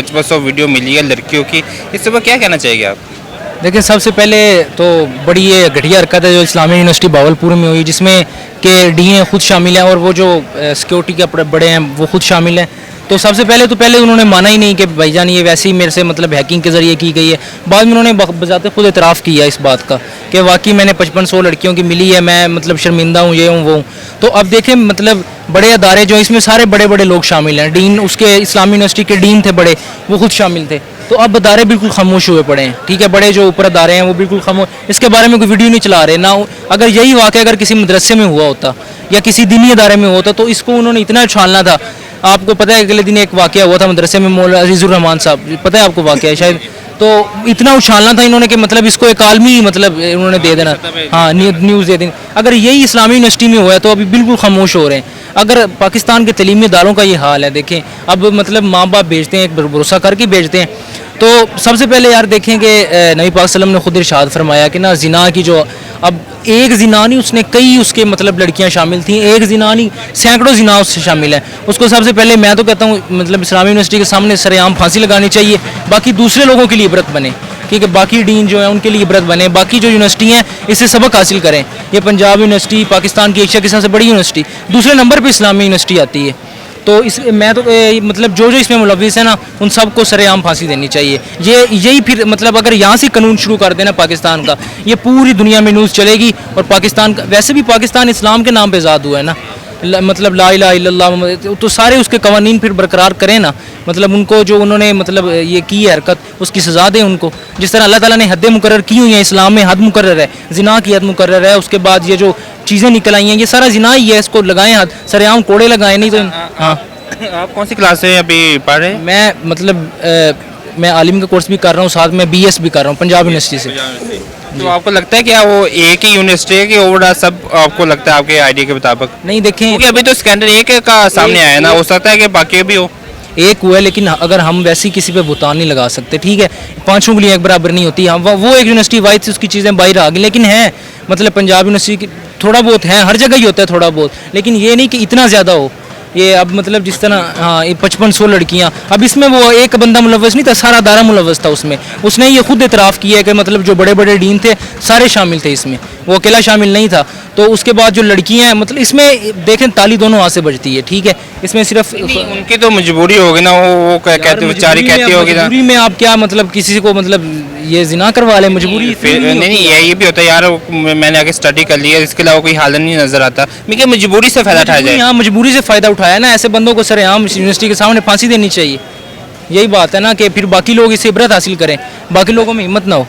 5500 video मिली है लड़कियों की, इसके ऊपर क्या कहना चाहिए आप? देखिए, सबसे पहले तो बड़ी ये घटिया हरकत है जो इस्लामी यूनिवर्सिटी भावलपुर में हुई, जिसमें के डीए खुद शामिल हैं और वो जो सिक्योरिटी के बड़े हैं वो खुद शामिल हैं। तो सबसे पहले उन्होंने माना ही नहीं कि भाईजान ये वैसे ही मेरे से मतलब हैकिंग के ज़रिए की गई है। बाद में उन्होंने बजाते खुद इतराफ़ किया इस बात का कि वाकई मैंने 5500 लड़कियों की मिली है, मैं मतलब शर्मिंदा हूँ, ये हूँ वो हूँ। तो अब देखें मतलब बड़े अदारे जो इसमें सारे बड़े बड़े लोग शामिल हैं, डीन उसके इस्लामी यूनिवर्सिटी के डीन थे बड़े, वो खुद शामिल थे। तो अब अदारे बिल्कुल खामोश हुए पड़े हैं, ठीक है, बड़े जो ऊपर अदारे हैं वो बिल्कुल खामोश, इसके बारे में कोई वीडियो नहीं चला रहे ना। अगर यही वाक़या अगर किसी मदरसे में हुआ होता या किसी दीनी अदारे में होता तो इसको उन्होंने इतना उछालना था। आपको पता है अगले दिन एक वाक़या हुआ था मदरसे में, मौलाना अजीज़ुर रहमान साहब, पता है आपको वाक़या है शायद, तो इतना उछालना था इन्होंने कि मतलब इसको एक आलमी मतलब उन्होंने दे देना, हाँ न्यूज़ दे देनी। अगर यही इस्लामी यूनिवर्सिटी में हुआ है तो अभी बिल्कुल खामोश हो रहे हैं। अगर पाकिस्तान के तलीमी इदारों का ये हाल है, देखें अब मतलब माँ बाप भेजते हैं, एक भरोसा करके भेजते हैं। तो सबसे पहले यार देखें कि नबी पाक सल्लम ने खुद इरशाद फरमाया कि ना ज़िना की जो, अब एक ज़िना नहीं, उसने कई उसके मतलब लड़कियां शामिल थी, एक ज़िना नहीं सैकड़ों ज़िना उससे शामिल है। उसको सबसे पहले मैं तो कहता हूँ मतलब इस्लामी यूनिवर्सिटी के सामने सरेआम फांसी लगानी चाहिए, बाकी दूसरे लोगों के लिए इबरत बने, ठीक है, बाकी डीन जो है उनके लिए इबरत बने, बाकी जो यूनिवर्सिटी हैं इससे सबक हासिल करें। ये पंजाब यूनिवर्सिटी पाकिस्तान की एशिया की सबसे बड़ी यूनिवर्सिटी, दूसरे नंबर पर इस्लामी यूनिवर्सिटी आती है। तो इस मैं तो मतलब जो इसमें मुलविस है ना उन सबको सरेआम फांसी देनी चाहिए। यही फिर मतलब अगर यहाँ से कानून शुरू कर देना पाकिस्तान का, ये पूरी दुनिया में न्यूज़ चलेगी। और पाकिस्तान का वैसे भी पाकिस्तान इस्लाम के नाम पे आज़ाद हुआ है ना, मतलब ला इलाहा इल्लल्लाह, तो सारे उसके कवानीन फिर बरकरार करें ना। मतलब उनको जो उन्होंने मतलब ये की है हरकत, उसकी सज़ा दें उनको। जिस तरह अल्लाह ताला ने हद मुकर्रर की हुई है, इस्लाम में हद मुकर्रर है, ज़िना की हद मुकर्रर है, उसके बाद ये जो चीज़ें निकल आई हैं ये सारा ज़िना ही है, इसको लगाएं हद, सरेआम कोड़े लगाएं, नहीं तो हाँ। आप कौन सी क्लास से अभी पढ़ रहे हैं? मैं मतलब मैं आलिम का कोर्स भी कर रहा हूँ, साथ में BS भी कर रहा हूँ पंजाब यूनिवर्सिटी से। तो आपको लगता है कि वो एक ही यूनिवर्सिटी है कि ओवरऑल सब आपको लगता है आपके आइडिया के मुताबिक? नहीं देखें, क्योंकि अभी तो स्कैंडल एक का सामने आया ना, हो सकता है कि बाकी भी हो। एक हुआ है, लेकिन अगर हम वैसी किसी पे बुतान नहीं लगा सकते, ठीक है, पांचों उंगलियां एक बराबर नहीं होती। हम वो एक यूनिवर्सिटी वाइज से उसकी चीज़ें बाहर आ गई, लेकिन है मतलब पंजाब यूनिवर्सिटी की थोड़ा बहुत है, हर जगह ही होता है थोड़ा बहुत, लेकिन ये नहीं कि इतना ज़्यादा हो। ये अब मतलब जिस तरह हाँ ये 5500 लड़कियां, अब इसमें वो एक बंदा मुलव्वस नहीं था, सारा दायरा मुलव्वस था उसमें। उसने ये खुद इतराफ़ किया है कि मतलब जो बड़े बड़े डीन थे सारे शामिल थे इसमें, वो अकेला शामिल नहीं था। तो उसके बाद जो लड़कियां हैं मतलब इसमें देखें ताली दोनों हाथ से बजती है, ठीक है, इसमें सिर्फ उनकी तो मजबूरी होगी ना, वो कहते बेचारी कहती होगी ना। मजबूरी में आप क्या मतलब किसी को मतलब ये जिना करवा ले, मजबूरी नहीं ये भी होता है यार, मैंने आगे स्टडी कर लिया, इसके अलावा कोई हाल नहीं नजर आता, मैं मजबूरी से फ़ायदा उठाया जाए। हाँ मजबूरी से फ़ायदा उठाया ना, ऐसे बंदों को सरेआम यूनिवर्सिटी के सामने फांसी देनी चाहिए। यही बात है ना कि फिर बाकी लोग इससे इबरत हासिल करें, बाकी लोगों में हिम्मत ना हो।